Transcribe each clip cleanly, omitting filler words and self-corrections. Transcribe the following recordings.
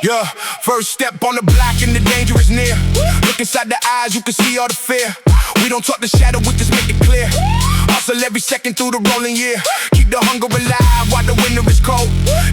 Yeah, first step on the block and the danger is near. Look inside the eyes, you can see all the fear. We don't talk the shadow, we just make it clear. Hustle every second through the rolling year. Keep the hunger alive while the winter is cold.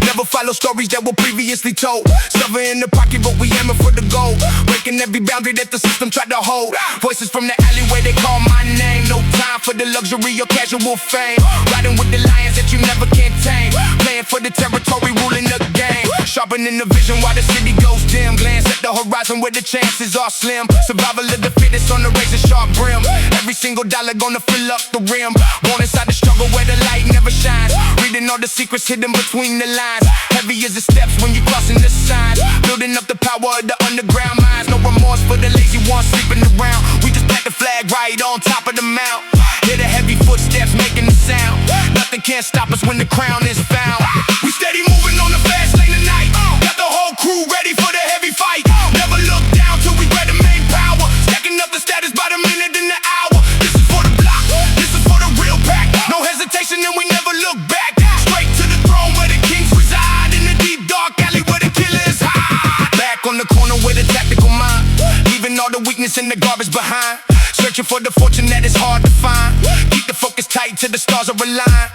Never follow stories that were previously told. Silver in the pocket, but we aiming for the gold. Breaking every boundary that the system tried to hold. Voices from the alleyway, they call my name. No time for the luxury or casual fame. Riding with the lions that you never can tame. Playing for the territory, ruling the game. Sharpening the vision while the city goes dim. Glance at the horizon where the chances are slim. Survival of the fittest on the razor sharp brim. Every single dollar gonna fill up the rim. Born inside the struggle where the light never shines. Reading all the secrets hidden between the lines. Heavy as the steps when you crossing the signs. Building up the power of the underground mines. No remorse for the lazy ones sleeping around. We just plant the flag right on top of the mount. Hear the heavy footsteps making the sound. Nothing can stop us when the crown is found. We steady moving on the fast lane tonight. Got the whole crew ready for the heavy fight. Never look down till we grab the main power. Stacking up the status by the minute and the hour. This is for the block, this is for the real pack. No hesitation and we never look back. Straight to the throne where the kings reside. In the deep dark alley where the killers hide. Back on the corner with a tactical mind. Leaving all the weakness and the garbage behind. Searching for the fortune that is hard to find. Keep the focus tight till the stars are aligned.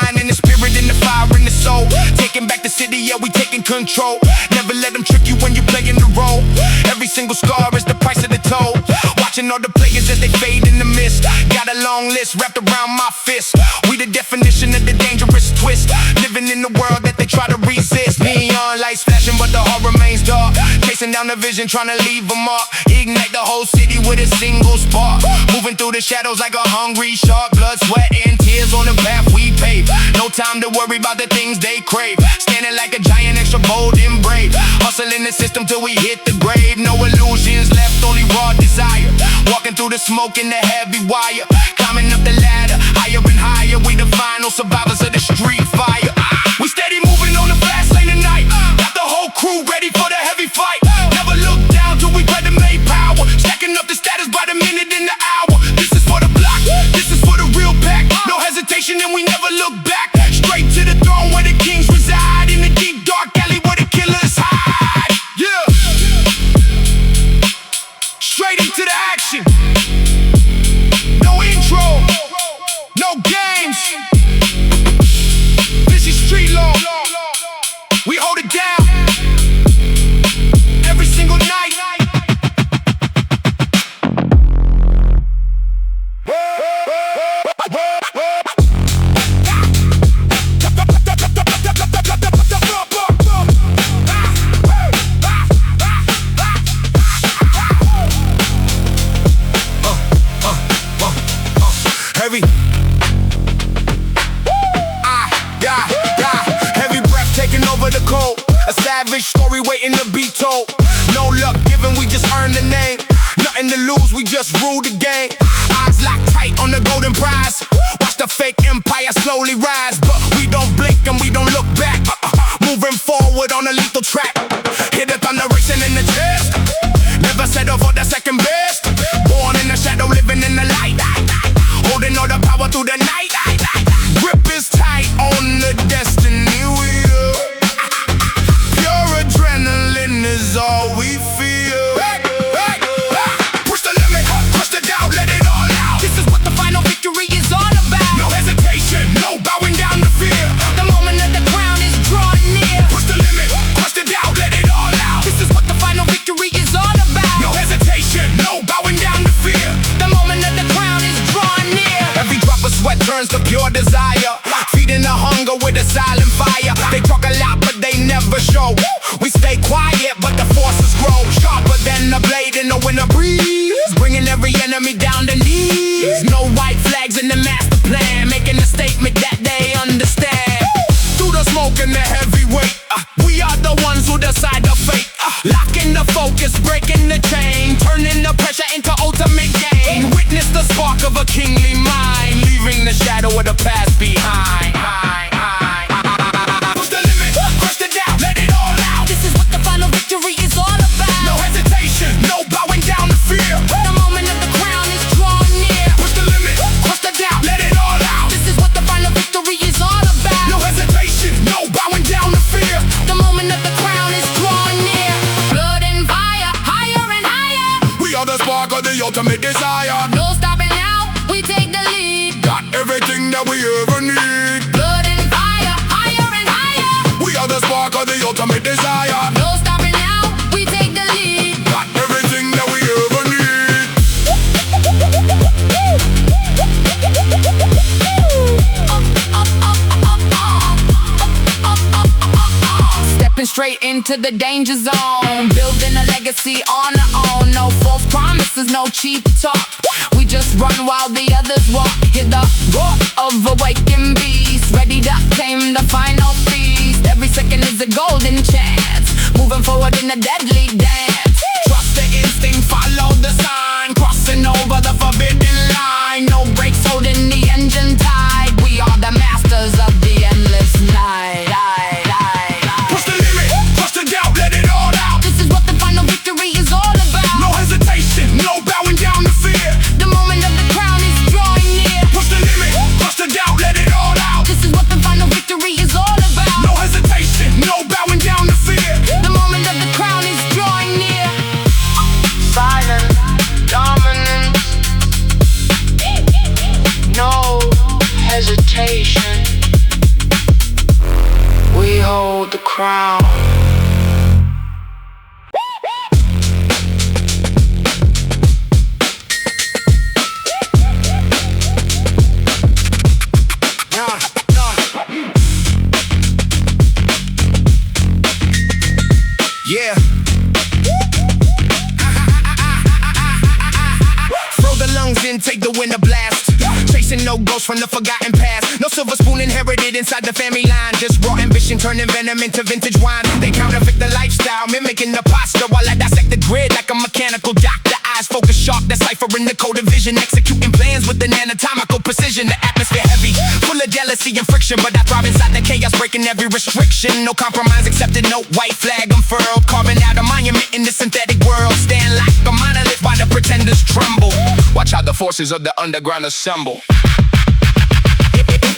Iron in the spirit and the fire in the soul. Taking back the city, yeah, we taking control. Never let them trick you when you playing the role. Every single scar is the price of the toll. Watching all the players as they fade in the mist. Got a long list wrapped around my fist. We the definition of the dangerous twist. Living in the world that they try to resist. Neon lights flashing but the heart remains dark. Chasing down the vision trying to leave a mark. Ignite the whole city with a single spark. Moving through the shadows like a hungry shark. Blood, sweat, and tears on the path we pave. No time to worry about the things they crave. Standing like a giant, extra bold and brave. Hustling the system till we hit the grave. No illusions left, only raw desire. Walking through the smoke in the heavy wire. Climbing up the ladder, higher and higher. We the final survivors of the street fire. We steady moving on the fast lane tonight. Got the whole crew ready for the heavy fight. Never look down till we grab the main power. Stacking up the status by the minute and the hour. This is for the block, this is for the real pack. No hesitation and we never look back. Straight to the throne where the kings reside. In the deep dark alley where the killers hide. Yeah. Straight into the action. No intro, no games. This is street law. We hold it down every single night. Heavy. Heavy breath taking over the cold. A savage story waiting to be told. No luck given, we just earned the name. Nothing to lose, we just rule the game. Eyes locked tight on the golden prize. Watch the fake empire slowly rise. But we don't blink and we don't look back. Moving forward on a lethal track. Hear the thunder racing in the chest. Never settle for the second best. Born in the shadow, living in the light. Holding all the power through the night. Grip is tight on the destiny wheel. Pure adrenaline is all we feel. Push the limit, push the doubt, let it all out. This is what the final victory is all about. No hesitation, no bowing down to fear. The moment that the crown is drawing near. Push the limit, push the doubt, let it all out. This is what the final victory is all about. No hesitation, no bowing down to fear. The moment that the crown is drawing near. Every drop of sweat turns to pure desire. Feeding the hunger with a silent fire. They talk a lot but they never show. We stay quiet but the forces grow. Sharper than the blade in the winter breeze. Bringing every enemy down to knees. No white flags in the master plan. Making a statement that they understand. Through the smoke and the heavy weight, we are the ones who decide the fate. Locking the focus, breaking the chain. Turning the pressure into ultimate gain. Witness the spark of a kingly mind. Leaving the shadow of the past behind. Push the limit, crush the doubt, let it all out. This is what the final victory is all about. No hesitation, no bowing down to fear. The moment that the crown is drawn near. Push the limit, crush the doubt, let it all out. This is what the final victory is all about. the ultimate desire. No stopping now, we take the lead. Got everything that we ever need. Blood and fire, higher and higher. We are the spark of the ultimate desire. No stopping now, we take the lead. Got everything that we ever need. Stepping straight into the danger zone, building a legacy on our own. No false promises, no cheap talk. We just run while the others walk. Hear the roar of awakened beasts, ready to claim the final feast. Every second is a golden chance, moving forward in a deadly dance. Trust the instinct, follow the sign, crossing over the forbidden line. No brakes holding the engine tight. We are the masters of the endless night. Push the limit, push the doubt, let it all out. This is what the final victory is all about. No hesitation, no bowing down to fear. The moment of the crown is drawing near. Push the limit, push the doubt, let it all out. This is what the final victory is all about. No hesitation, no bowing down to fear. The moment of the crown is drawing near. Silent dominance, no hesitation. We hold the crown. Yeah. Throw the lungs in, take the winter blast. Chasing no ghosts from the forgotten past. No silver spoon inherited inside the family line. Just raw ambition turning venom into vintage wine. They counterfeit the lifestyle, mimicking the posture while I dissect the grid like a mechanical doctor. Eyes focus sharp, deciphering the code of vision. Executing plans with an anatomical precision. The atmosphere heavy, full of jealousy and friction. But I thrive inside the chaos, breaking every restriction. No compromise accepted, no white flag unfurled. Carving out a monument in the synthetic world. Stand like a monolith while the pretenders tremble. Watch how the forces of the underground assemble.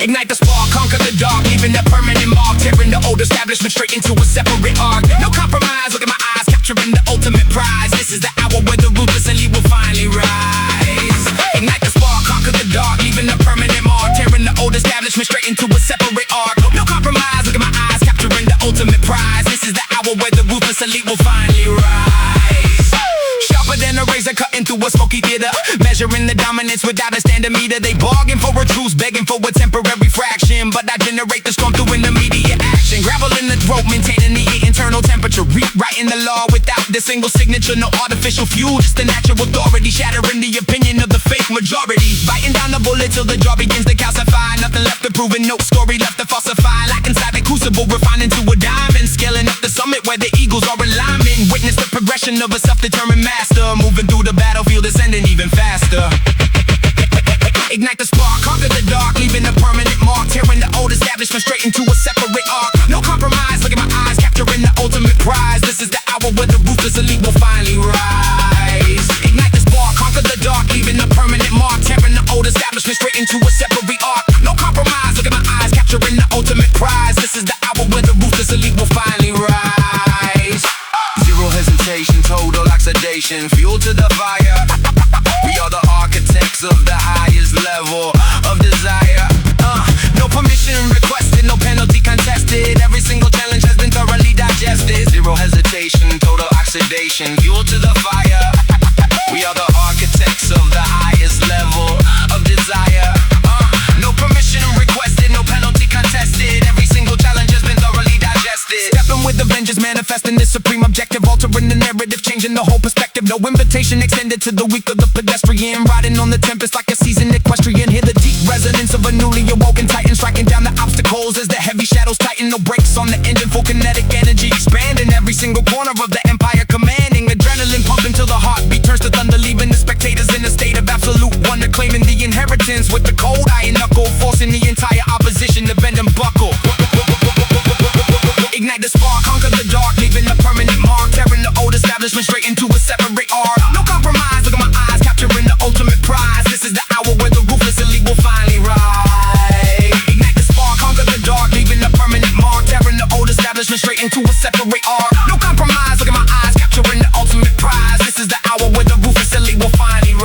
Ignite the spark, conquer the dark, leaving a permanent mark. Tearing the old establishment straight into a separate arc. No compromise, look at my eyes, capturing the ultimate prize. This is the hour where the ruthless elite will finally rise. Ignite the spark, conquer the dark, leaving a permanent mark. Tearing the old establishment straight into a separate arc. No compromise, look at my eyes, capturing the ultimate prize. This is the hour where the ruthless elite will finally rise. Sharper than a razor cutting through a smoky theater. Measuring the dominance without a standard meter. They bargain for a truce, begging for a temporary fraction. But I generate the storm through an immediate action. Gravel in the throat, maintaining the internal temperature. Rewriting the law without the single signature. No artificial fuel, just the natural authority. Shattering the opinion of the fake majority. Biting down the bullet till the jaw begins to calcify. Nothing left to prove and no story left to falsify. Like inside the crucible, refining to a diamond. Scaling up the summit where the eagles are alignment. Witness the progression of a self-determined master. Moving through the battlefield, ascending even faster. Ignite the spark, conquer the dark, leaving a permanent mark. Tearing the old establishment straight into a separate arc. No compromise, look at my eyes, capturing the ultimate prize. This is the hour where the ruthless elite will finally rise. Ignite the spark, conquer the dark, leaving a permanent mark. Tearing the old establishment straight into a separate arc. No compromise, look at my eyes, capturing the ultimate prize. This is the hour where the ruthless elite will finally rise. Zero hesitation, total oxidation, fuel to the fire. We are the architects of the highest level of desire. No permission requested, no penalty contested. Every single challenge has been thoroughly digested. Zero hesitation, total oxidation, fuel to the fire. We are the architects of the highest level of desire. No permission requested, no penalty contested. Every single challenge has been thoroughly digested. Stepping with the vengeance, manifesting this supreme objective. Altering the narrative, changing the whole perspective. No invitation extended to the weak or the pedestrian. Riding on the tempest like a seasoned equestrian. Hear the deep resonance of a newly awoken titan. Striking down the obstacles as the heavy shadows tighten. No brakes on the engine, full kinetic energy expanding. Every single corner of the empire commanding. Adrenaline pumping till the heartbeat turns to thunder. Leaving the spectators in a state of absolute wonder. Claiming the inheritance with the cold iron knuckle. Forcing the entire opposition to bend and buckle. Ignite the spark, conquer the dark, leaving a permanent mark. Tearing the old establishment straight into a separate arc. No compromise, look at my eyes, capturing the ultimate prize. This is the hour where the ruthless elite will finally rise. Ignite the spark, conquer the dark, leaving a permanent mark. Tearing the old establishment straight into a separate arc. No compromise, look at my eyes, capturing the ultimate prize. This is the hour where the ruthless elite will finally rise.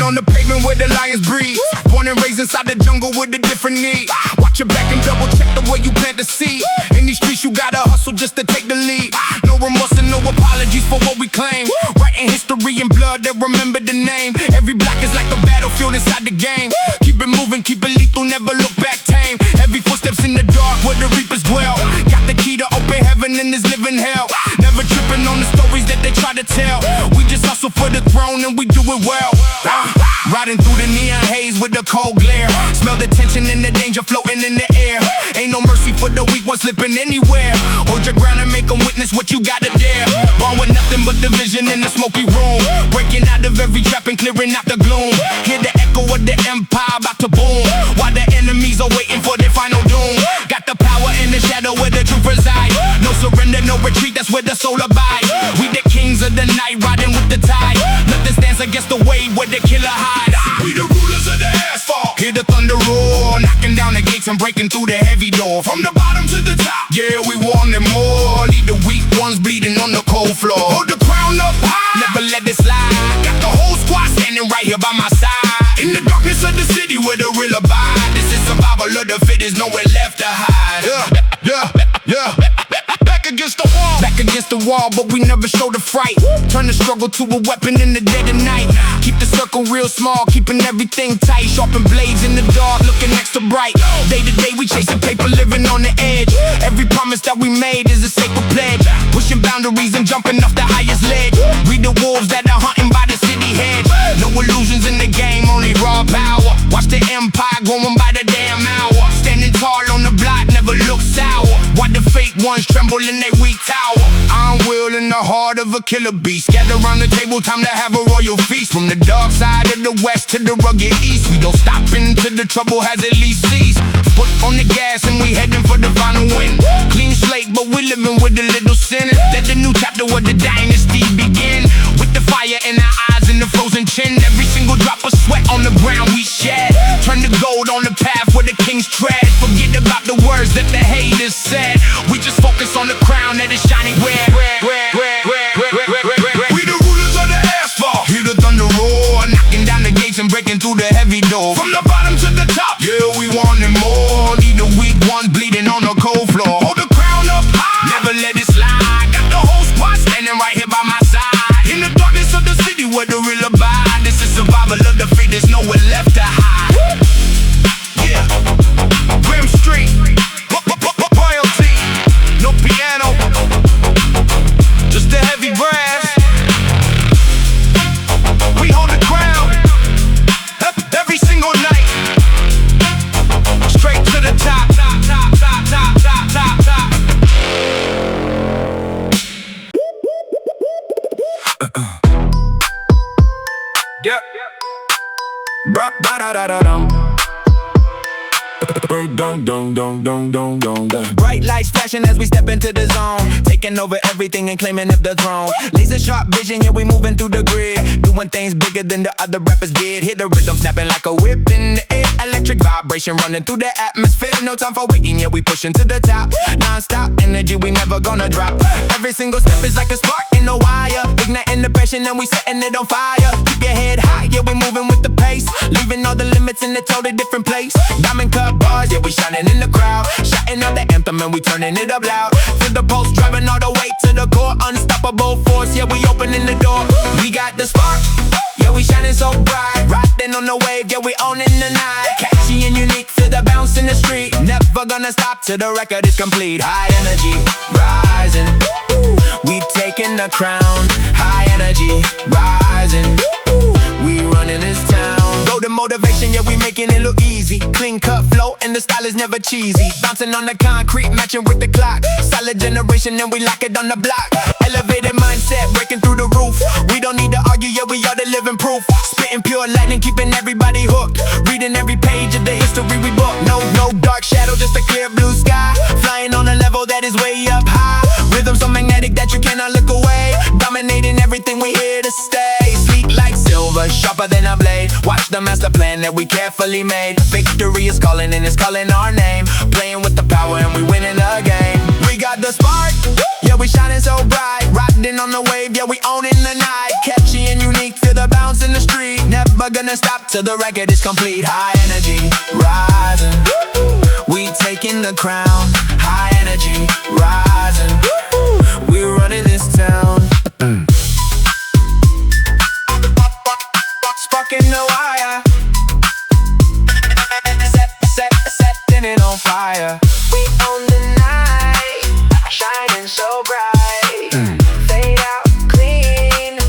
on the pavement where the lions breathe. Born and raised inside the jungle with a different need. Watch your back and double check the way you plant the seed. In these streets you gotta hustle just to take the lead. No remorse and no apologies for what we claim. Writing history in blood that remember the name. Every block is like a battlefield inside the game. Keep it moving, keep it lethal, never look back tame. Every footstep's in the dark where the reapers dwell. Got the key to open heaven in this living hell. Never tripping on the stories that they try to tell. We just hustle for the throne and we do it well. Riding through the neon haze with the cold glare. Smell the tension and the danger floating in the air. Ain't no mercy for the weak one slipping anywhere. Hold your ground and make them witness what you gotta dare. Born with nothing but division in the smoky room. Breaking out of every trap and clearing out the gloom. Hear the echo of the empire about to boom. While the enemies are waiting for their final doom. Got the power in the shadow where the truth resides. No surrender, no retreat, that's where the soul abides. We the kings of the night, riding with the tide. Nothing stands against the wave where the killer hides. We the rulers of the asphalt. Hear the thunder roar, knocking down the gates and breaking through the heavy door. From the bottom to the top, yeah, we want them more. Leave the weak ones bleeding on the cold floor. Hold the crown up high, never let it slide. Got the whole squad standing right here by my side. In the darkness of the city where the real abide. This is survival of the fittest, nowhere left to hide. Yeah. Back against the wall. Back against the wall, but we never show the fright. Turn the struggle to a weapon in the dead of night. Keep the circle real small, keeping everything tight. Sharpen blades in the dark, looking extra bright. Day to day we chasing paper, living on the edge. Every promise that we made is a sacred pledge. Pushing boundaries and jumping off the highest ledge. We the wolves that are hunting by the city hedge. No illusions in the game, only raw power. Watch the empire going by the damn hour. Standing tall on the block, never look sour. Why the fake ones tremble in their weak tower? Iron will in the heart of a killer beast. Gather around the table, time to have a royal feast. From the dark side of the west to the rugged east, we don't stop until the trouble has at least ceased. Foot on the gas and we heading for the final win. Clean slate, but we living with a little sin. Let the new chapter of the dynasty begin. With the fire in our eyes and the frozen chin. Every single drop of sweat on the ground we shed. Turn the gold on the path where the kings tread. Forget about the words that the haters said. We just focus on the crown that is shining red. We the rulers of the asphalt. Hear the thunder roar, knocking down the gates and breaking through the heavy door. From the bottom to the top, yeah, we wanted more. Leave the weak ones bleeding on the cold floor. Hold the crown up high, never let it slide. Got the whole squad standing right here by my side. In the darkness of the city where the real abide. This is survival of the fit, there's nowhere left to hide. Yeah, Grim Street, royalty, no piano, just the heavy brass. We hold the crown every single night, straight to the top. Yep. Bright lights flashing as we step into the zone, taking over everything and claiming up the throne. Laser sharp vision, yeah, we moving through the grid, doing things bigger than the other rappers did. Hit the rhythm, snapping like a whip in the air. Electric vibration running through the atmosphere. No time for waiting, yeah, we pushing to the top. Non-stop energy, we never gonna drop. Every single step is like a spark in the wire, igniting the passion and we setting it on fire. Keep your head high, yeah, we moving with the pace, leaving all the limits in a totally different place. Diamond cut bars, yeah, we shining in the crowd, shouting out the anthem and we turning it up loud. Feel the pulse driving all the way to the core, unstoppable force, yeah, we opening the door. We got the spark, yeah, we shining so bright, riding on the wave, yeah, we owning the night. Catchy and unique, feel the bounce in the street, never gonna stop till the record is complete. High energy, rising, we taking the crown. High energy, rising, we running this town. Golden motivation, yeah, we making it look easy. Clean cut flow and the style is never cheesy. Bouncing on the concrete, matching with the clock. Solid generation and we lock it on the block. Elevated mindset, breaking through the roof. We don't need to argue, yeah, we are the living proof. Spitting pure lightning, keeping everybody hooked. Reading every page of the history we book. No dark shadow, just a clear blue sky. Flying on a level that is way up high. Rhythm so magnetic that you cannot look away. Dominating everything, we here to stay. Sleek like silver, sharper than a blade. Watch the master plan that we carefully made. Victory is calling and it's calling our name. Playing with the power and we winning the game. We got the spark, yeah, yeah, we shining so bright. Riding on the wave, yeah, we owning the night. Catchy and unique, feel the bounce in the street. Never gonna stop till the record is complete. High energy, rising. We taking the crown. High energy, rising. We're running this town. Sparking the wire. Setting it on fire. We own the night, shining so bright. Fade out clean.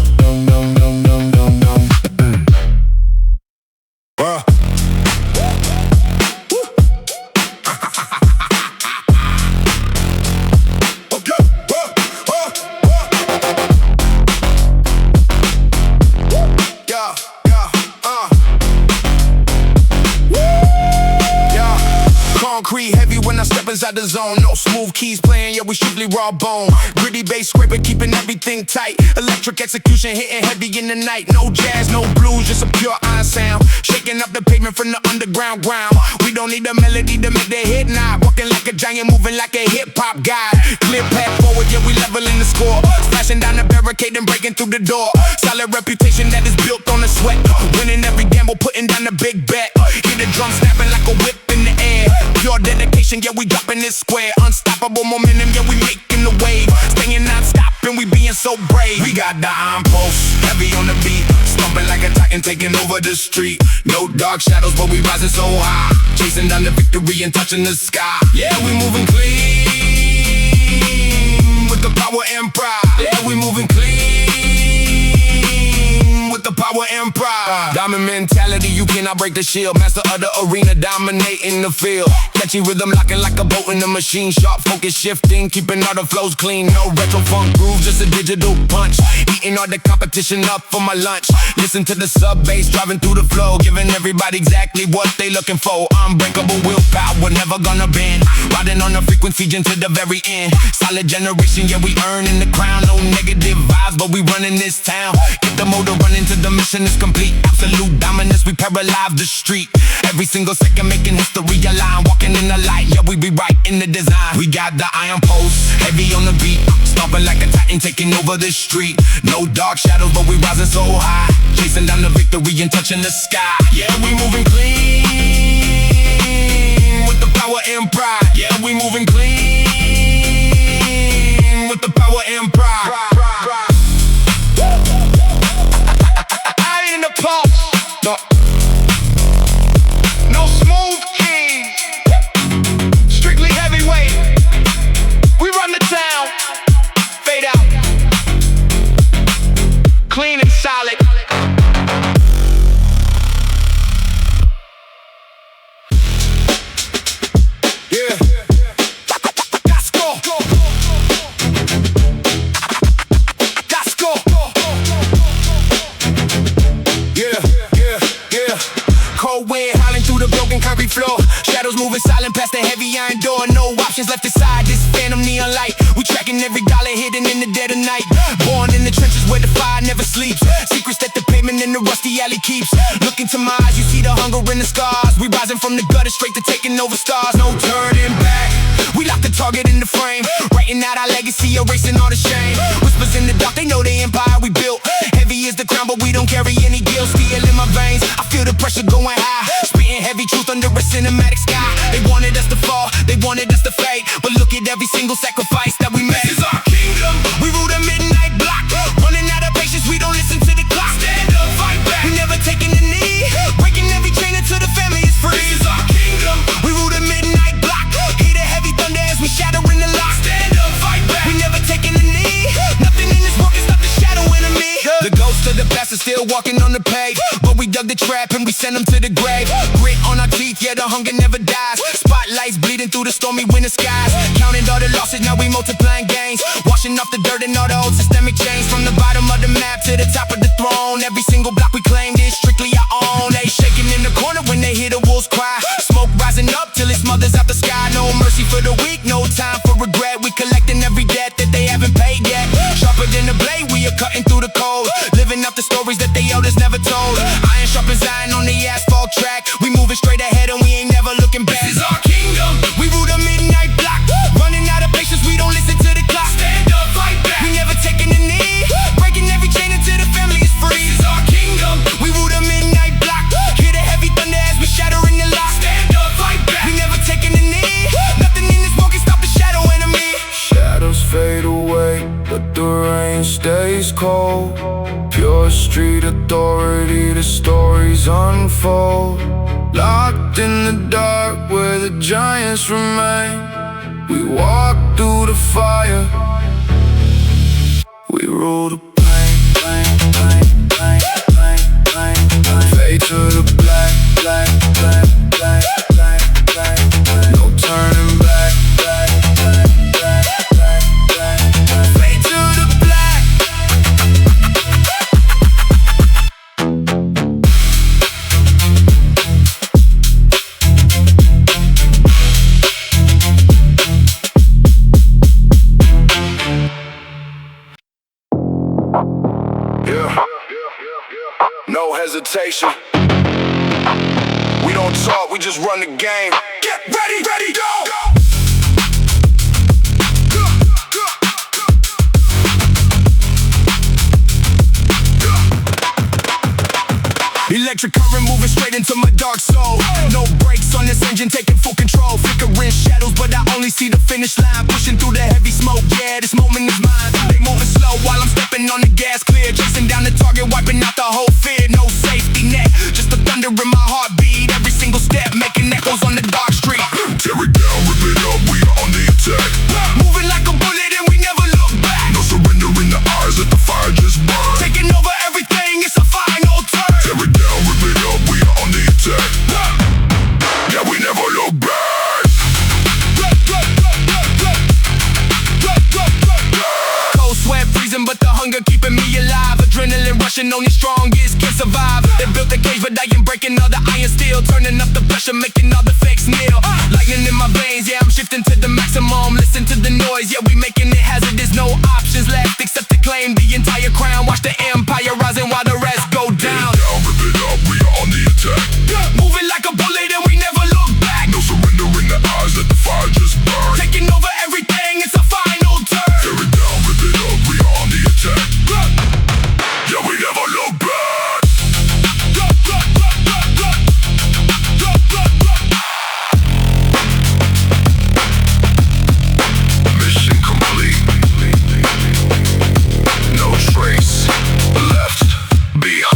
Concrete heavy when I step inside the zone. No smooth keys playing, yeah, we strictly raw bone. Gritty bass scraping, keeping everything tight. Electric execution hitting heavy in the night. No jazz, no blues, just a pure iron sound. Shaking up the pavement from the underground ground. We don't need a melody to make the hit now. Walking like a giant, moving like a hip-hop guy. Clear path forward, yeah, we leveling the score. Splashing down the barricade and breaking through the door. Solid reputation that is built on the sweat. Winning every gamble, putting down the big bet. Hear the drum snapping like a whip in the air. Pure dedication, yeah, we dropping this square. Unstoppable momentum, yeah, we making the wave. Staying non-stop and we being so brave. We got the iron pulse, heavy on the beat. Stomping like a titan, taking over the street. No dark shadows, but we rising so high. Chasing down the victory and touching the sky. Yeah, we moving clean with the power and pride. Yeah, we moving clean with the power and pride. Diamond mentality, you cannot break the shield. Master of the arena, dominating the field. Catchy rhythm, locking like a boat in the machine. Sharp focus shifting, keeping all the flows clean. No retro funk grooves, just a digital punch. Eating all the competition up for my lunch. Listen to the sub bass driving through the flow, giving everybody exactly what they looking for. Unbreakable willpower, never gonna bend. Riding on the frequency to the very end. Solid generation, yeah, we earning the crown. No negative vibes, but we running this town. Get the motor running till the mission is complete. Absolute dominance, we paralyze the street. Every single second making history align. Walking in the light, yeah, we be right in the design. We got the iron pulse, heavy on the beat. Stomping like a titan, taking over the street. No dark shadows, but we rising so high. Chasing down the victory and touching the sky. Yeah, we moving clean with the power and pride. Yeah, we moving clean with the power and pride. I in the pulse. No smooth keys, strictly heavyweight. We run the town. Fade out, clean and solid. Yeah, let's go. Let's go. Yeah. Cold wind howling through the broken concrete floor. Shadows moving silent past the heavy iron door. No options left aside, this phantom neon light. We tracking every dollar hidden in the dead of night. Born in the trenches where the fire never sleeps. Secrets that the pavement in the rusty alley keeps. Look into my eyes, you see the hunger and the scars. We rising from the gutter straight to taking over stars. No turning back, we lock the target in the frame. Writing out our legacy, erasing all the shame. Whispers in the dark, they know the empire we built. Heavy is the crown, but we don't carry any guilt. Steel in my veins, I feel the pressure going high. Spitting heavy truth under a cinematic sky. They wanted us to fall, they wanted us to fade. But look at every single sacrifice that we made. This is our kingdom, we rule the midnight block. Running out of patience, we don't listen to the clock. Stand up, fight back, we never taking a knee. Breaking every chain until the family is free. This is our kingdom, we rule the midnight block. Hear the heavy thunder as we shatter in the lock. Stand up, fight back, we never taking a knee. Nothing in this world can stop the shadow enemy. The ghost of the past is still walking on the page, but we dug the trap and we sent them to the grave. Grit on our teeth, yeah, the hunger never dies. Spotlights bleeding through the stormy winter skies. Counting all the losses, now we multiplying gains. Washing off the dirt and all the old systemic change. From the bottom of the map to the top of the throne. Every single block we claimed is strictly our own. They shaking in the corner when they hear the wolves cry. Smoke rising up till it smothers out the sky. No mercy for the weak, no time for regret. We collecting every debt that they haven't paid yet. Sharper than the blade, we are cutting through the cold. Living up the stories that the elders never told. Iron sharp as iron on the asphalt track. We moving straight ahead and we ain't never looking back. This is our kingdom, we rule the midnight block. Running out of patience, we don't listen to the clock. Stand up, ice cold. Pure street authority, the stories unfold. Locked in the dark where the giants remain. We walk through the fire, we rule the pain. Fade to the black. No turning back. Fade to the black. No hesitation. We don't talk, we just run the game. Get ready, ready, go! Electric current moving straight into my dark soul. No brakes on this engine, taking full control. Flickering shadows, but I only see the finish line. Pushing through the heavy smoke, yeah, this moment is mine. They moving slow while I'm stepping on the gas clear. Chasing down the target, wiping out the whole fear. No safety net, just the thunder in my heartbeat. Every single step, making echoes on the dark street. Tear it down, rip it up, we are on the attack. Moving like a bullet and we never look back. No surrender in the eyes, let the fire just burn. Taking over everything, it's a final turn. Tear it down, rip it up, we are on the attack. Yeah, we never look back. Cold sweat freezing, but the hunger keeping me alive. Adrenaline rushing, only strongest can survive. They built a cage, but I am breaking all the iron steel. Turning up the pressure, making all the fakes kneel. Lightning in my veins, yeah, I'm shifting to the maximum. Listen to the noise, yeah, we making it hazardous. No options left except to claim the entire crown. Watch the empire rising while the rest go down. Rip it up, we are on the attack. Moving like a bullet and we never look back. No surrender in the eyes, let the fire just burn. Taking over everything, it's a final turn. Tear it down, rip it up, we are on the attack. Yeah, we never look back. Mission complete. No trace left behind.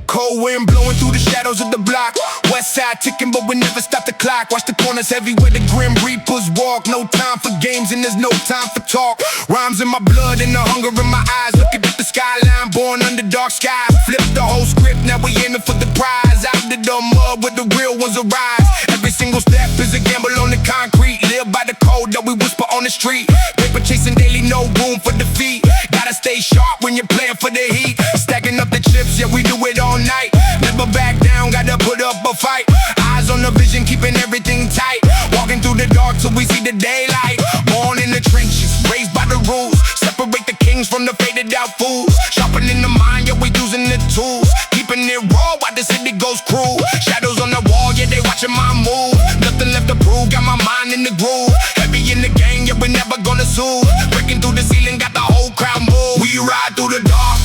Cold wind blowing through the shadows of the block. West side ticking, but we never stop the clock. Watch the corners heavy where the grim reapers walk. No time for games and there's no time for talk. Rhymes in my blood and the hunger in my eyes. Looking at the skyline, born under dark skies. Flip the whole script, now we aiming for the prize. Out of the mud where the real ones arise. Every single step is a gamble on the concrete. Live by the code that we whisper on the street. Paper chasing daily, no room for defeat. Gotta stay sharp when you're playing for the heat. Stacking up the chips, yeah, we do it all night. Never back down, gotta put up a fight. Eyes on the vision, keeping everything tight. Walking through the dark till we see the daylight. Born in the trenches, raised by the rules. Separate the kings from the faded out fools. Sharpening the mind, yeah, we using the tools. Keeping it raw while the city goes cruel. Shadows on the wall, yeah, they watching my move. Nothing left to prove, got my mind in the groove. Heavy in the game, yeah, we never gonna soothe. Breaking through the ceiling, got the whole crowd move. We ride through the dark,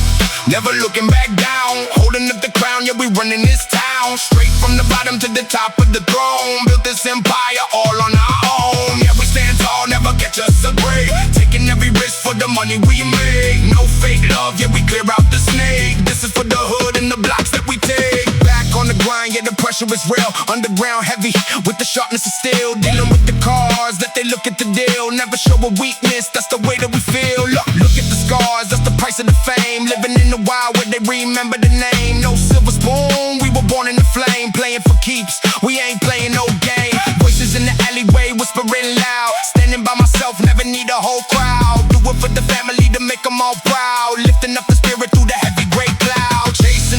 never looking back down. Holding up the crown, yeah, we running this town. Straight from the bottom to the top of the throne. Built this empire all on our own. Yeah, we stand tall, never catch us a break. Taking every risk for the money we make. No fake love, yeah, we clear out the snake. This is for the hood and the blocks that we take. Back on the grind, yeah, the pressure is real. Underground heavy, with the sharpness of steel. Dealing with the cars, that they look at the deal. Never show a weakness, that's the way that we feel. Look at the scars, that's the price of the fame. Living in the wild where they remember the name. No silver spoon, we were born in the flame. Playing for keeps, we ain't playing no game. Voices in the alleyway, whispering loud. Standing by myself, never need a whole crowd. Do it for the family to make them all proud. Lifting up the spirit through the heavy gray cloud. Chasing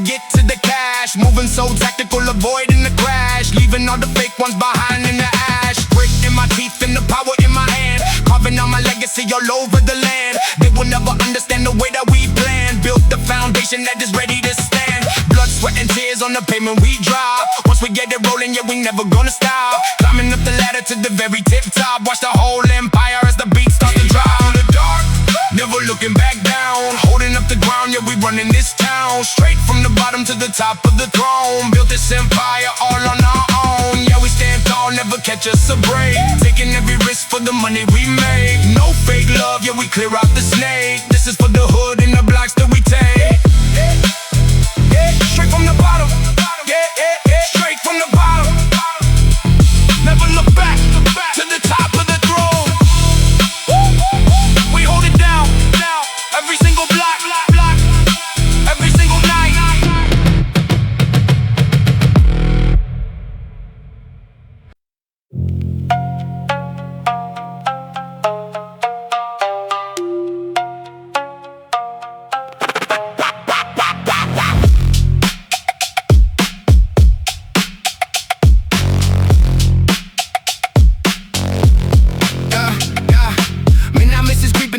get to the cash. Moving so tactical, avoiding the crash, leaving all the fake ones behind in the ash. Grit in my teeth and the power in my hand, carving out my legacy all over the land. They will never understand the way that we planned. Built the foundation that is ready to stand. Blood, sweat, and tears on the pavement we drop. Once we get it rolling, yeah, we never gonna stop. Climbing up the ladder to the very tip top. Watch the whole empire as the beat starts to drop. In the dark, never looking back down. Holding up the ground, yeah, we running this town. Straight from the bottom to the top of the throne. Built this empire all on our own. Yeah, we stand tall, never catch us a break. Taking every risk for the money we make. No fake love, yeah, we clear out the snake. This is for the hood and the blocks that we take. Yeah, straight from the bottom. Yeah, straight from the bottom. Never look back to the top of the throne. We hold it down, every single block, every single night.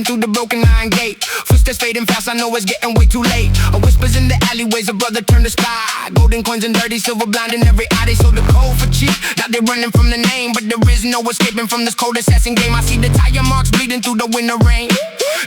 Through the broken iron gate, footsteps fading fast, I know it's getting way too late. Whispers in the alleyways, a brother turned to spy. Golden coins and dirty silver blinding every eye. They sold the code for cheap, now they're running from the name. But there is no escaping from this cold assassin game. I see the tire marks bleeding through the winter rain,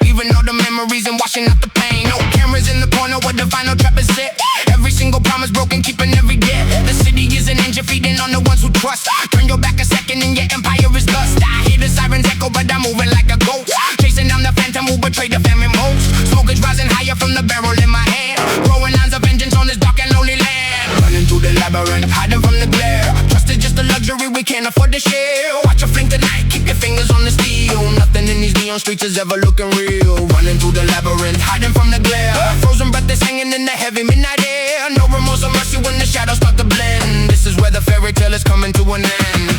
leaving all the memories and washing out the pain. No cameras in the corner where the final trap is set. Every single promise broken, keeping every debt. The city is an engine feeding on the ones who trust. Turn your back a second and your empire is dust. I hear the sirens echo, but I'm moving like a ghost, chasing down the phantom who betrayed the family most. Smoke is rising higher from the barrel in my hand, growing lines of vengeance on this dark and lonely land. Running through the labyrinth, hiding from the glare. Trust is just a luxury we can't afford to share. Watch your fling tonight, keep your fingers on the steel. Nothing in these neon streets is ever looking real. Running through the labyrinth, hiding from the glare. Frozen breath is hanging in the heavy midnight air. No remorse or mercy when the shadows start to blend. This is where the fairy tale is coming to an end.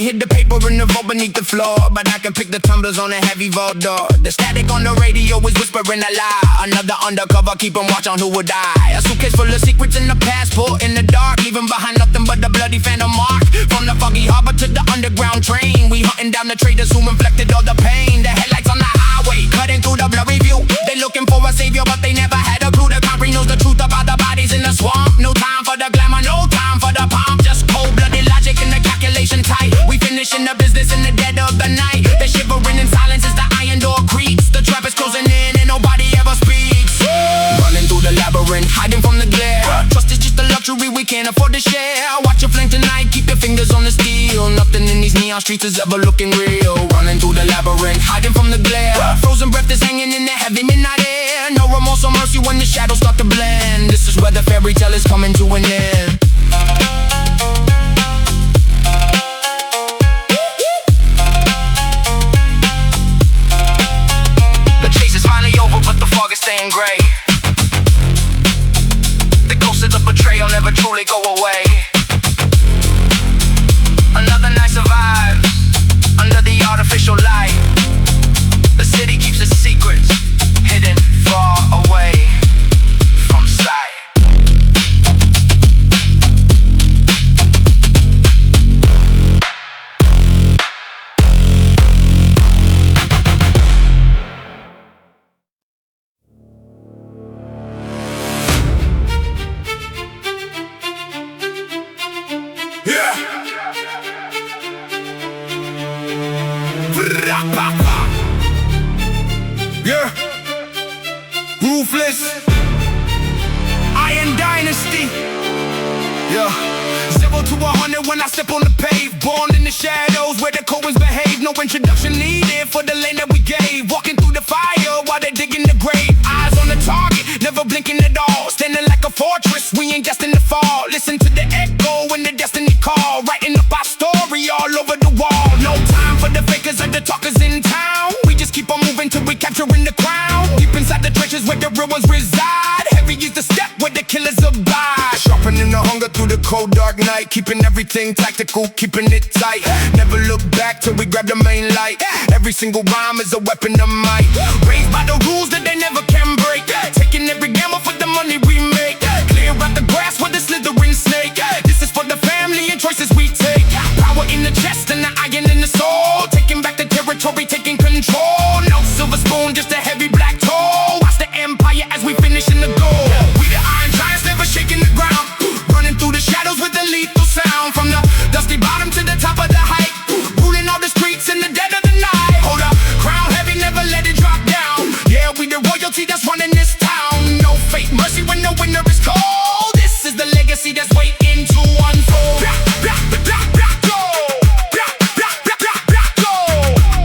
Hit the paper in the vault beneath the floor, but I can pick the tumblers on a heavy vault door. The static on the radio is whispering a lie. Another undercover, keeping watch on who would die. A suitcase full of secrets and a passport in the dark, leaving behind nothing but the bloody phantom mark. From the foggy harbor to the underground train, we hunting down the traitors who inflicted all the pain. The headlights on the highway, cutting through the blurry view. They looking for a savior, but they never had a clue. The concrete knows the truth about the bodies in the swamp. No time for the glamour, no time for the pomp. Just cold-blooded logic and the calculation tight. We finishing the business in the dead of the night. The shivering in silence as the iron door creaks. The trap is closing in and nobody ever speaks. Running through the labyrinth, hiding from the glare. Trust is just a luxury we can't afford to share. Watch your flame tonight, keep your fingers on the steel. Nothing in these neon streets is ever looking real. Running through the labyrinth, hiding from the glare. Frozen breath is hanging in the heavy midnight air. No remorse or mercy when the shadows start to blend. This is where the fairy tale is coming to an end. Staying gray. The ghost of the betrayal never truly go away. Another night survives under the artificial light. The city keeps its secrets hidden far away from sight. Yeah, Ruthless Dynasty. Yeah, 0 to 100 when I step on the pave. Born in the shadows where the Coens behave. No introduction needed for the lane that we gave. Walking through the fire while they digging the grave. Eyes on the target, never blinking at all. Standing like a fortress, we ain't destined to fall. Listen to the echo when the destiny call. Writing up our story all over the wall. No time for the fakers or the talkers in town. We just keep on moving till we capturing the crown. Deep inside the trenches where the real ones reside. Heavy is the step where the killers abide. Sharp Sharpening the hunger through the cold dark night, keeping everything tactical, keeping it tight. Never look back till we grab the main light. Every single rhyme is a weapon of might. Raised by the rules that they never can break. Taking every gamble for the money we make. Clear out the grass with the slithering snake. This is for the family and choices we take. Power in the chest and the iron in the soul. Taking back the territory, taking control. No silver spoon, just a heavy black toe. Watch the empire as we finish in the goal. We the iron giants, never shaking the ground. Running through the shadows with a lethal sound. From the dusty bottom to the top of the height. Ruling all the streets in the dead of the night. Hold up, crown heavy, never let it drop down. Yeah, we the royalty that's running this town. No fate, mercy when the winner is cold. This is the legacy that's waiting to unfold. Blah, blah, blah, blah, blah, go. Blah, blah, blah, blah, blah, go.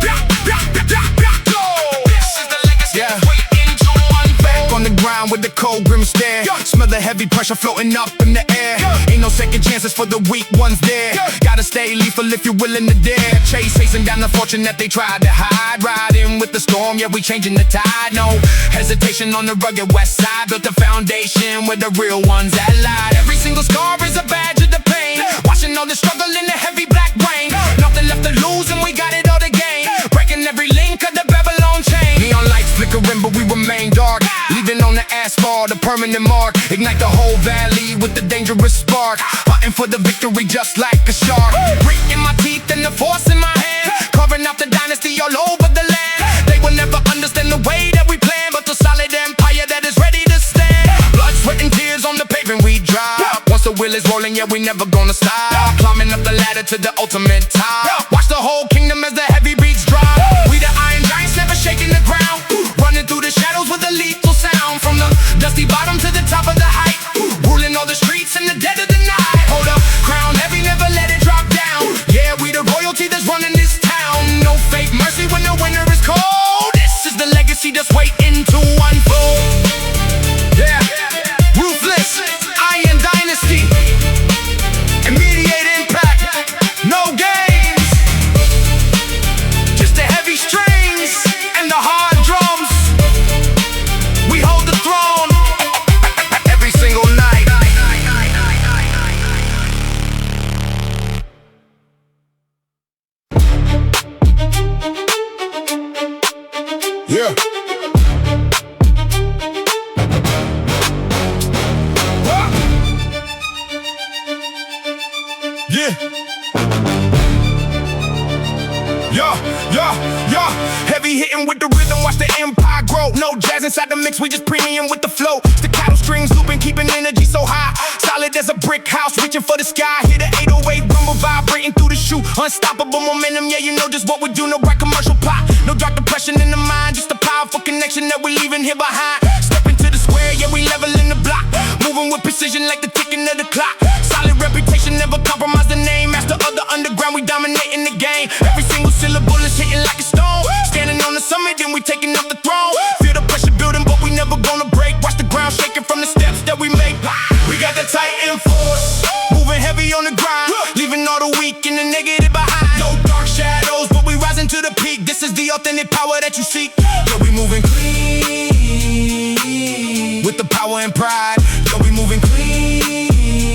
Blah, blah, blah, blah, blah, go. This is the legacy that's waiting to unfold. Back on the ground with the cold grim stare. Smell the heavy pressure floating up in the air. Ain't no second chances for the weak ones there. Gotta stay lethal if you're willing to dare. Chase chasing down the fortune that they tried to hide. Riding with the storm, yeah, we changing the tide. No hesitation on the rugged west side. Built a foundation where the real ones that lied. Every single scar is a badge of the pain. Watching all the struggle in the heavy black rain. Nothing left to lose and we got it all to gain. Breaking every link of the Babylon chain. Neon lights flickering but we remain dark. Leaving on the asphalt a permanent mark. Ignite the whole valley with the dangerous spark. Hunting for the victory just like a shark. Grit in my teeth and the force in my hand. Carving out the dynasty all over the land. They will never understand the way that we plan, but the solid empire that is ready to stand. Blood, sweat and tears on the pavement we drop. Once the wheel is rolling, yeah, we never gonna stop. Climbing up the ladder to the ultimate top. Watch the whole kingdom as the heavy beats drop. We the iron giants never shaking the ground. Running through the shadows with a lethal sound. From the dusty bottom to the top of the height. Ruling all the streets in the dead of the night. Hold up, crown heavy, never let it drop down. Yeah, we the royalty that's running this town. No fake mercy when the winner is cold. This is the legacy that's waiting to unfold. Yeah, Ruthless, Iron Dynasty. Immediate impact, no games. Just the heavy strings and the hard drums. We hold the throne every single night. Yeah. Yeah. Yeah. Heavy hitting with the rhythm, watch the empire grow. No jazz inside the mix, we just premium with the flow. Staccato strings looping, keeping energy so high. Solid as a brick house, reaching for the sky. Hear the 808 rumble vibrating through the shoe. Unstoppable momentum, yeah, you know just what we do. No bright commercial pop, no dark depression in the mind. Just a powerful connection that we leaving here behind. Step into the square, yeah, we leveling the block. Moving with precision like the ticking of the clock. Solid reputation, never compromise the name. Master of the underground, we dominating the game. Every single syllable is hitting like a stone. Standing on the summit, then we taking up the throne. Feel the pressure building, but we never gonna break. Watch the ground shaking from the steps that we make. We got the Titan force, moving heavy on the grind, leaving all the weak and the negative behind. No dark shadows, but we rising to the peak. This is the authentic power that you seek. Yeah, we moving clean with the power and pride. Yeah, we moving clean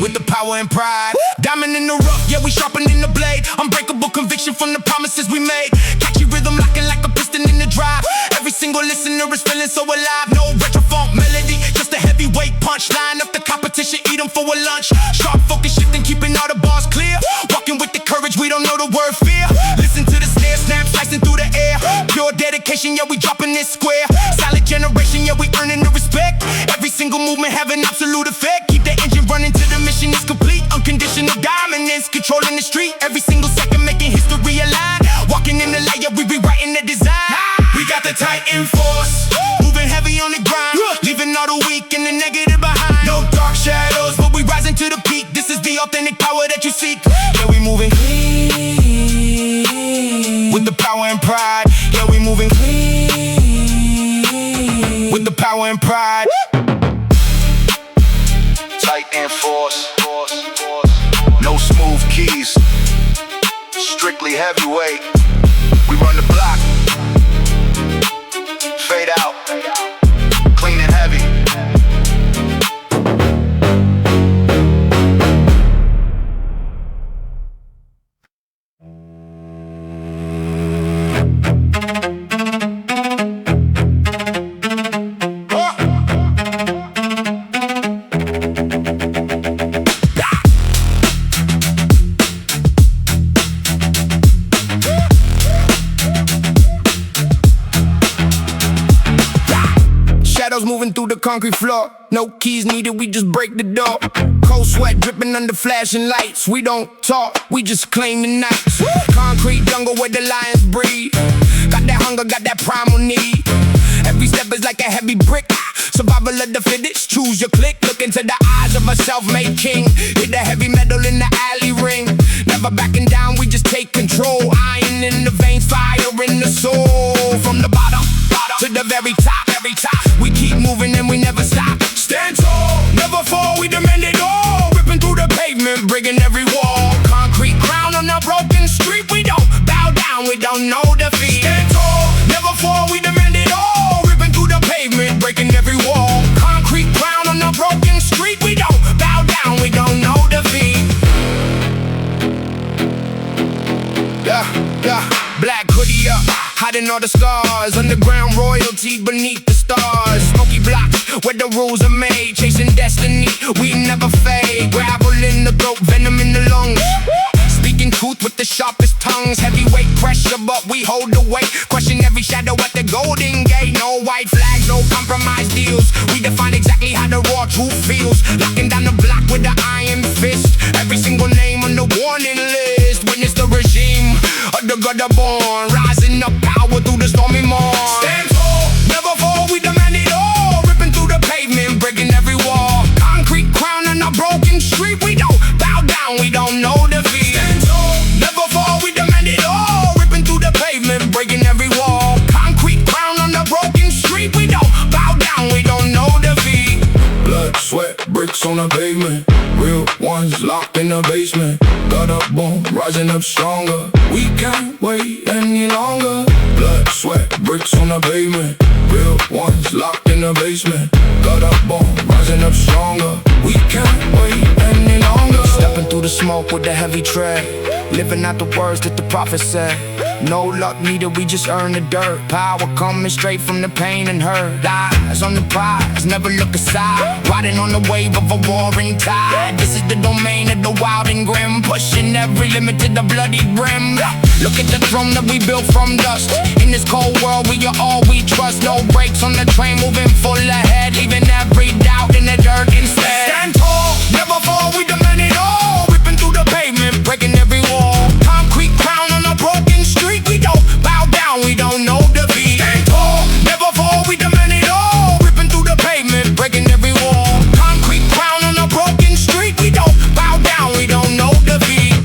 with the power and pride. Diamond in the rough, yeah, we sharpening the blade. Unbreakable conviction from the promises we made. Catchy rhythm locking like a piston in the drive. Every single listener is feeling so alive. No retro funk melody, just a heavyweight punch. Line up the competition, eat them for a lunch. Sharp focus shifting, keeping all the bars clear. Walking with the courage, we don't know the word fear. Listen to the snare snap, slicing through the air. Pure dedication, yeah, we dropping this square. Solid generation, yeah, we earning the respect. Every single movement having absolute effect. Keep the engine running till the mission is complete. Unconditional dominance, controlling the street. Every single second making history align. Walking in the light, yeah, we rewriting the design. We got the Titan force, moving heavy on the grind, leaving all the weak and the negative behind. No dark shadows, but we rising to the peak. This is the authentic power that you seek. Yeah, we moving clean with the power and pride. Yeah, we moving clean with the power and pride. Titan force, no smooth keys, strictly heavyweight. We run the block, fade out, clean and heavy. concrete floor. No keys needed, we just break the door. Cold sweat dripping under flashing lights. We don't talk, we just claim the nights. Concrete jungle where the lions breed. Got that hunger, got that primal need. Every step is like a heavy brick. Survival of the fittest, choose your click. Look into the eyes of a self-made king. Hit the heavy metal in the alley ring. Never backing down, we just take control. Iron in the veins, fire in the soul. From the bottom to the very top, we keep moving and we never stop. Stand tall, never fall, we demand it all. Ripping through the pavement, breaking every wall. Concrete crown on a broken street. We don't bow down, we don't know defeat. Stand tall, never fall, we demand it all. Ripping through the pavement, breaking every wall. Concrete crown on a broken street. We don't bow down, we don't know defeat. Yeah, black hoodie up, hiding all the scars. Underground royalty beneath the stars. Smoky blocks where the rules are made. Chasing destiny, we never fade. Gravel in the throat, venom in the lungs. Speaking truth with the sharpest tongues. Heavyweight pressure, but we hold the weight. Crushing every shadow at the Golden Gate. No white flags, no compromise deals. We define exactly how the raw truth feels. Locking down the block with the iron fist. Every single name on the warning list. Witness the regime of the gutter born. Rising up power through the stormy morn. Stand tall, never fall, we demand it all. Ripping through the pavement, breaking every wall. Concrete crown on a broken street. We don't bow down, we don't know defeat. Stand tall, never fall, we demand it all. Ripping through the pavement, breaking every wall. Concrete crown on a broken street. We don't bow down, we don't know defeat. Blood, sweat, bricks on the pavement. Real ones locked in the basement. Got up, boom, rising up stronger. We can't wait any longer. Blood, sweat, bricks on the pavement. Real ones locked in the basement. Got up, boom, rising up stronger. We can't wait any longer. Stepping through the smoke with the heavy tread. Living out the words that the prophet said. No luck needed, we just earn the dirt. Power coming straight from the pain and hurt. Eyes on the prize, never look aside. Riding on the wave of a warring tide. This is the domain of the wild and grim. Pushing every limit to the bloody brim. Look at the throne that we built from dust. In this cold world, we are all we trust. No brakes on the train, moving full ahead. Leaving every doubt in the dirt instead. Stand tall, never fall, we demand it all. Ripping through the pavement, breaking every wall. Concrete crown on a broken street. We don't bow down, we don't know defeat. Stand tall, never fall, we demand it all. Ripping through the pavement, breaking every wall. Concrete crown on a broken street. We don't bow down, we don't know defeat.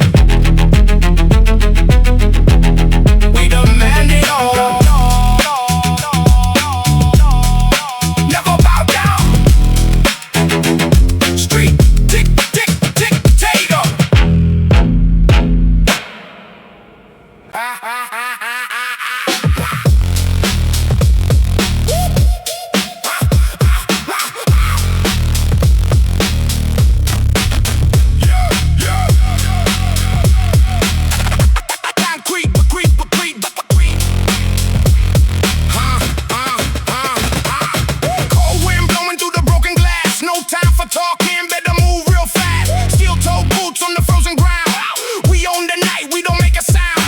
We demand it all. Never bow down. Street dictator. Cold wind blowing through the broken glass. No time for talking, better move real fast. Steel-toe boots on the frozen ground. We own the night, we don't make a sound.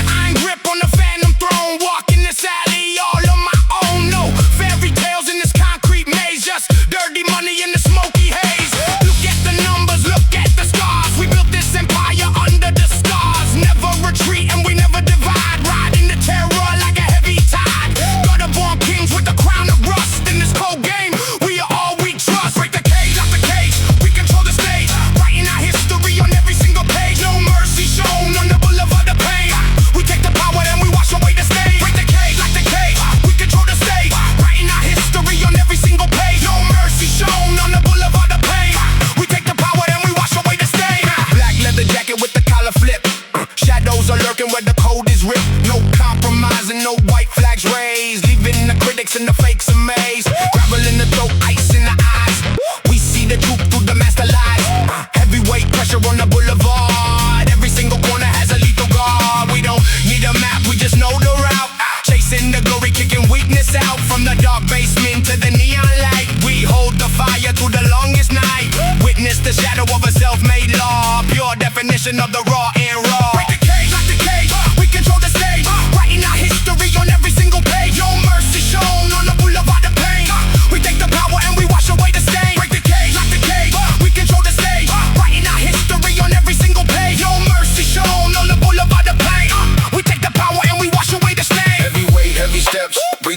Iron grip on the phantom throne. Walking this alley all on my own. No fairy tales in this concrete maze. Just dirty money in the smoky haze. Look at the numbers, look at the scars. We built this empire under the stars. Never retreat and we never divide. Riding the terror like a heavy tide. Gutter-born kings with the crown of rust. In this cold game, we are all we trust. Break the cage, lock the cage. We control the stage. Writing our history on every single page. No mercy shown on the boulevard of pain. We take the power and we wash away the stage. Break the cage, lock the cage. We control the stage. Writing our history on every single page. No mercy shown on the boulevard of pain. We take the power and we wash away the stain. Black leather jacket with the collar flip. Shadows are lurking where the code is ripped. No compromising, no white flags raised. Leaving the critics and the fakes amazed. Gravel in the throat, ice in the eyes. We see the truth through the master lies. Heavyweight pressure on the boulevard. Every single corner has a lethal guard. We don't need a map, we just know the route. Chasing the glory, kicking weakness out. From the dark basement to the neon light. We hold the fire through the longest night. Witness the shadow of a self-made law. Pure definition of the raw and raw. Break the cage, lock the cage. We control the stage. Writing our history on every single page. No mercy shown on the boulevard of pain. We take the power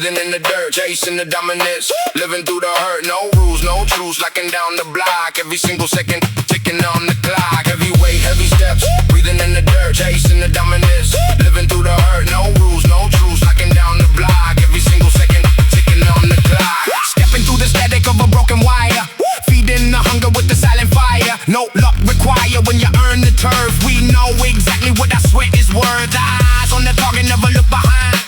breathing in the dirt, chasing the dominance, living through the hurt. No rules, no truths, locking down the block. Every single second, ticking on the clock. Heavy weight, heavy steps, breathing in the dirt, chasing the dominance, living through the hurt. No rules, no truths, locking down the block. Every single second, ticking on the clock. Stepping through the static of a broken wire, feeding the hunger with the silent fire. No luck required when you earn the turf. We know exactly what our sweat is worth. Eyes on the target, never look behind.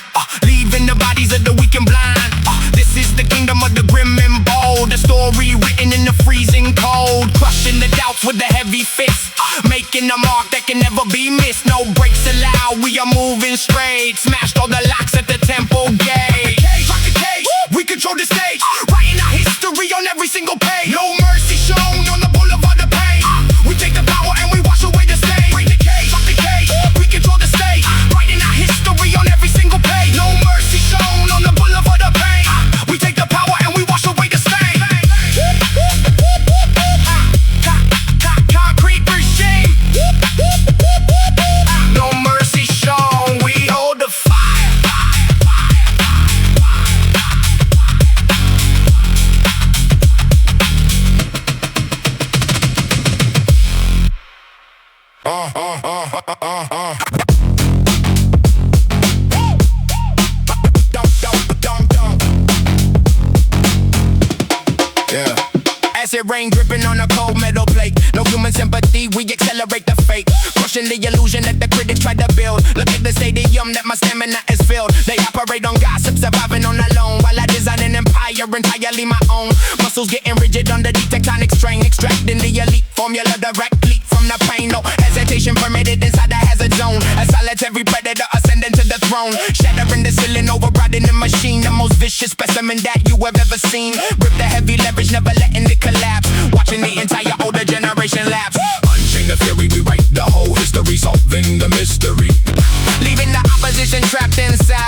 Leaving the bodies of the weak and blind. This is the kingdom of the grim and bold. The story written in the freezing cold. Crushing the doubts with a heavy fist. Making a mark that can never be missed. No breaks allowed, we are moving straight. Smashed all the locks at the temple gate. Rock the cage, we control the stage. Writing our history on every single page. No mercy shown on the boulevard of pain. We take the power and we wash away the stain. Break the cage, rock the cage, we control the stage. Writing our history on every single page. No mercy shown on the boulevard of pain. We take the power and we wash away the stain. Concrete regime. No mercy shown, we hold the fire. Yeah. Acid rain dripping on a cold metal plate. No human sympathy, we accelerate the fate. Crushing the illusion that the critics try to build. Look at the stadium that my stamina is filled. They operate on gossip, surviving on a loan, while I design an empire entirely my own. Muscles getting rigid under the tectonic strain. Extracting the elite formula directly from the pain. No hesitation permitted inside the hazard zone. A solitary predator ascending to the throne. Shattering the ceiling, overriding the machine. The most vicious specimen that you have ever seen. Grip the heavy leverage, never letting it collapse. Watching the entire older generation lapse. Unchain the theory, we write the whole history, solving the mystery. Leaving the opposition trapped inside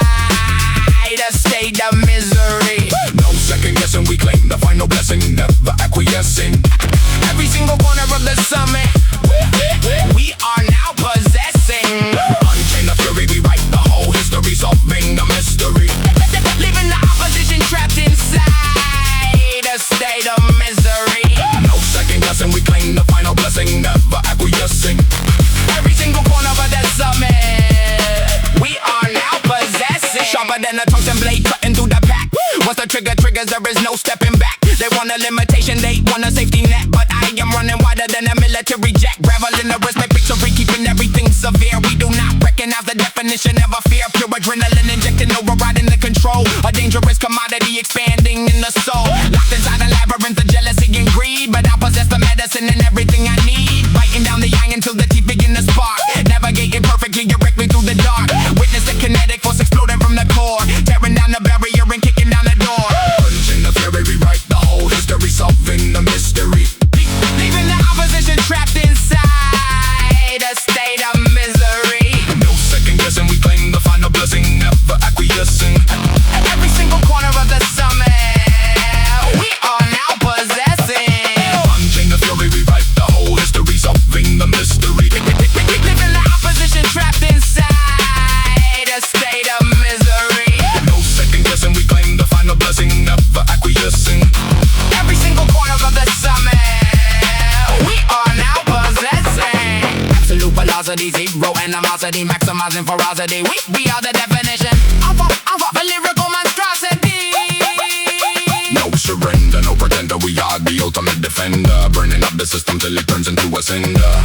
a state of misery. No second guessing, we claim the final blessing, never acquiescing. Every single corner of the summit, we are now possessing. Unchain the theory, we write the whole history, solving the mystery. Leaving the opposition trapped inside a state of misery. No second guessing, we claim the final blessing, never acquiescing. Every single corner of the summit, we are now possessing. Sharper than a tungsten blade cutting through the pack. Once the trigger triggers, there is no stepping back. They want a limitation, they want a safety net, but I am running wider than a military jack. Gravel in the respect victory, keeping everything severe. We do not recognize the definition of a fear. Pure adrenaline injecting, overriding the control. A dangerous commodity expanding in the soul. Locked inside a labyrinth of jealousy and greed, but I possess the medicine and everything I need. Biting down the iron until the teeth begin to spark. Navigating perfectly, directly through the dark. Witness the kinetic force exploding from the core. Tearing down the barrier and kicking down the door. Punching the theory, rewrite the whole history, solving the mystery. Leaving the opposition trapped inside a state of misery. No second guessing, we claim the final blessing, never acquiescing. Every single corner of the summit, we are now possessing. Punching the theory, rewrite the whole history, solving the mystery. Leaving the opposition trapped inside a state of misery. No second guessing, we claim the final blessing, never acquiescing. Every single corner of the summit, we are now possessing. Absolute velocity, zero animosity, maximizing ferocity. We are the definition of a lyrical monstrosity. No surrender, no pretender, we are the ultimate defender. Burning up the system till it turns into a cinder.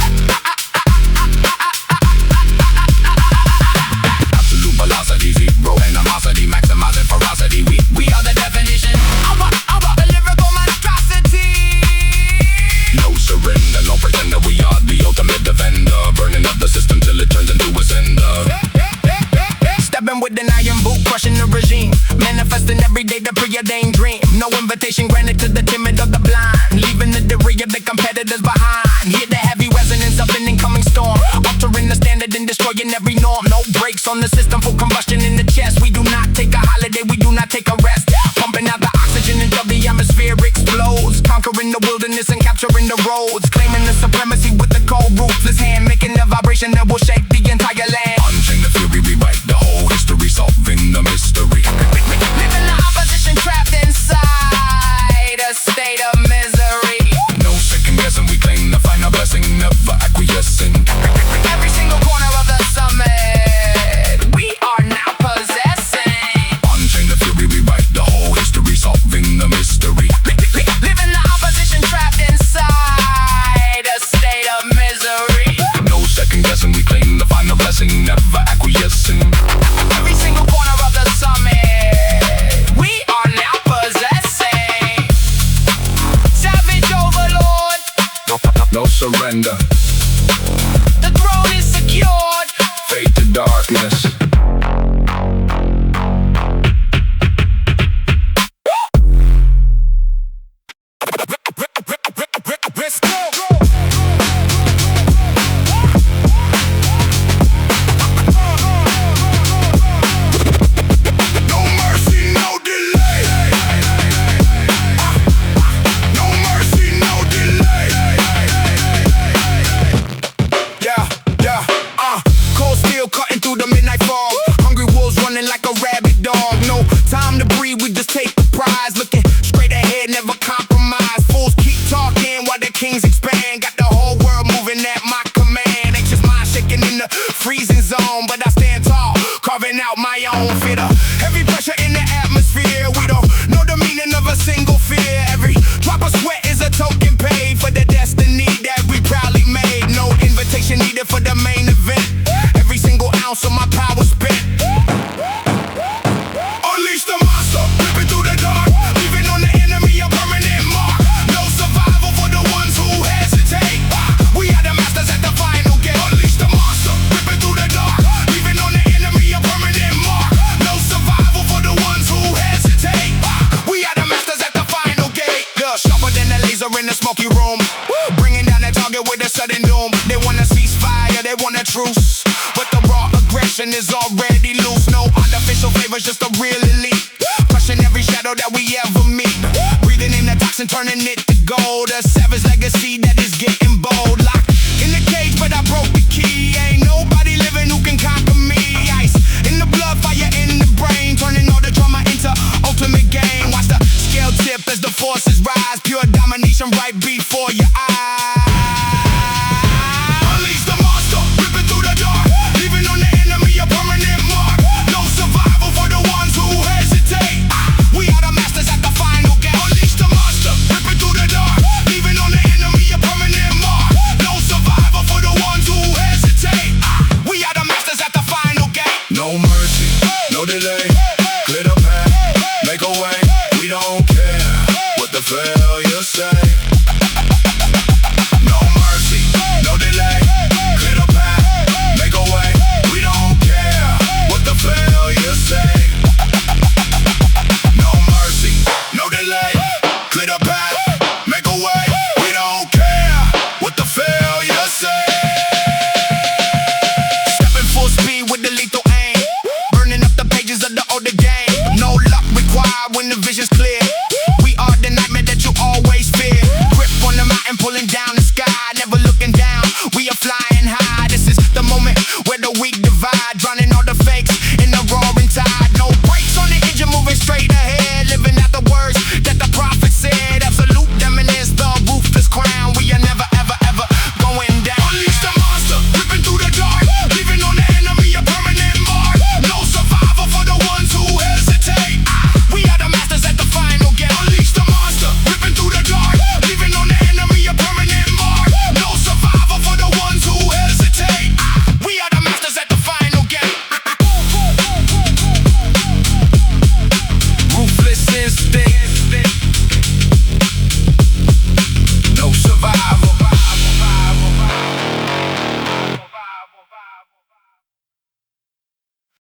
Absolute velocity, zero animosity, maximizing ferocity. We are the definition of a lyrical monstrosity. No surrender, no pretender, we are the ultimate defender. Burning up the system till it turns into a cinder. Stepping with an iron boot, crushing the regime. Manifesting every day the preordained dream. No invitation granted to the timid or the blind. Leaving the debris of the competitors behind. Hear the heavy resonance of an incoming storm. Altering the standard and destroying every norm. No brakes on the system, full combustion in the chest. We do not take a holiday, we do not take a rest. Pumping out the oxygen until the atmosphere explodes. Conquering the wilderness and capturing the roads. Claiming the supremacy with the cold ruthless hand. Making a vibration that will shake the entire land. Unchain the theory, rewrite the whole history, solving the mystery. Living backyard. Fade to darkness. Let's go. No mercy, no delay. No mercy, no delay. Cold steel cutting through the midnight fog. Hungry wolves running like a rabid dog. No time to breathe, we just take the prize. Looking straight ahead, never compromise. Fools keep talking while the kings expand. Got the whole world moving at my command. Anxious mind shaking in the freezing zone, but I stand tall, carving out my own fitter. Heavy pressure in the atmosphere. We don't know the meaning of a single fear. Every drop of sweat is a token paid for the destiny that we proudly made. No invitation needed for the main event. Every single ounce of my power spent. Unleash the monster, ripping through the dark, leaving on the enemy a permanent mark. No survival for the ones who hesitate. We are the masters at the final game. Unleash the monster, ripping through the dark, leaving on the enemy a permanent mark. No survival for the ones who hesitate. We are the masters at the final gate. Yeah, sharper than a laser in the smoky room, bringing down the target with a sudden doom. They want a ceasefire, they want a truce, but the raw aggression is already loose. No artificial flavors, just a real elite, crushing every shadow that we ever meet. Breathing in the toxin, turning it to gold. A savage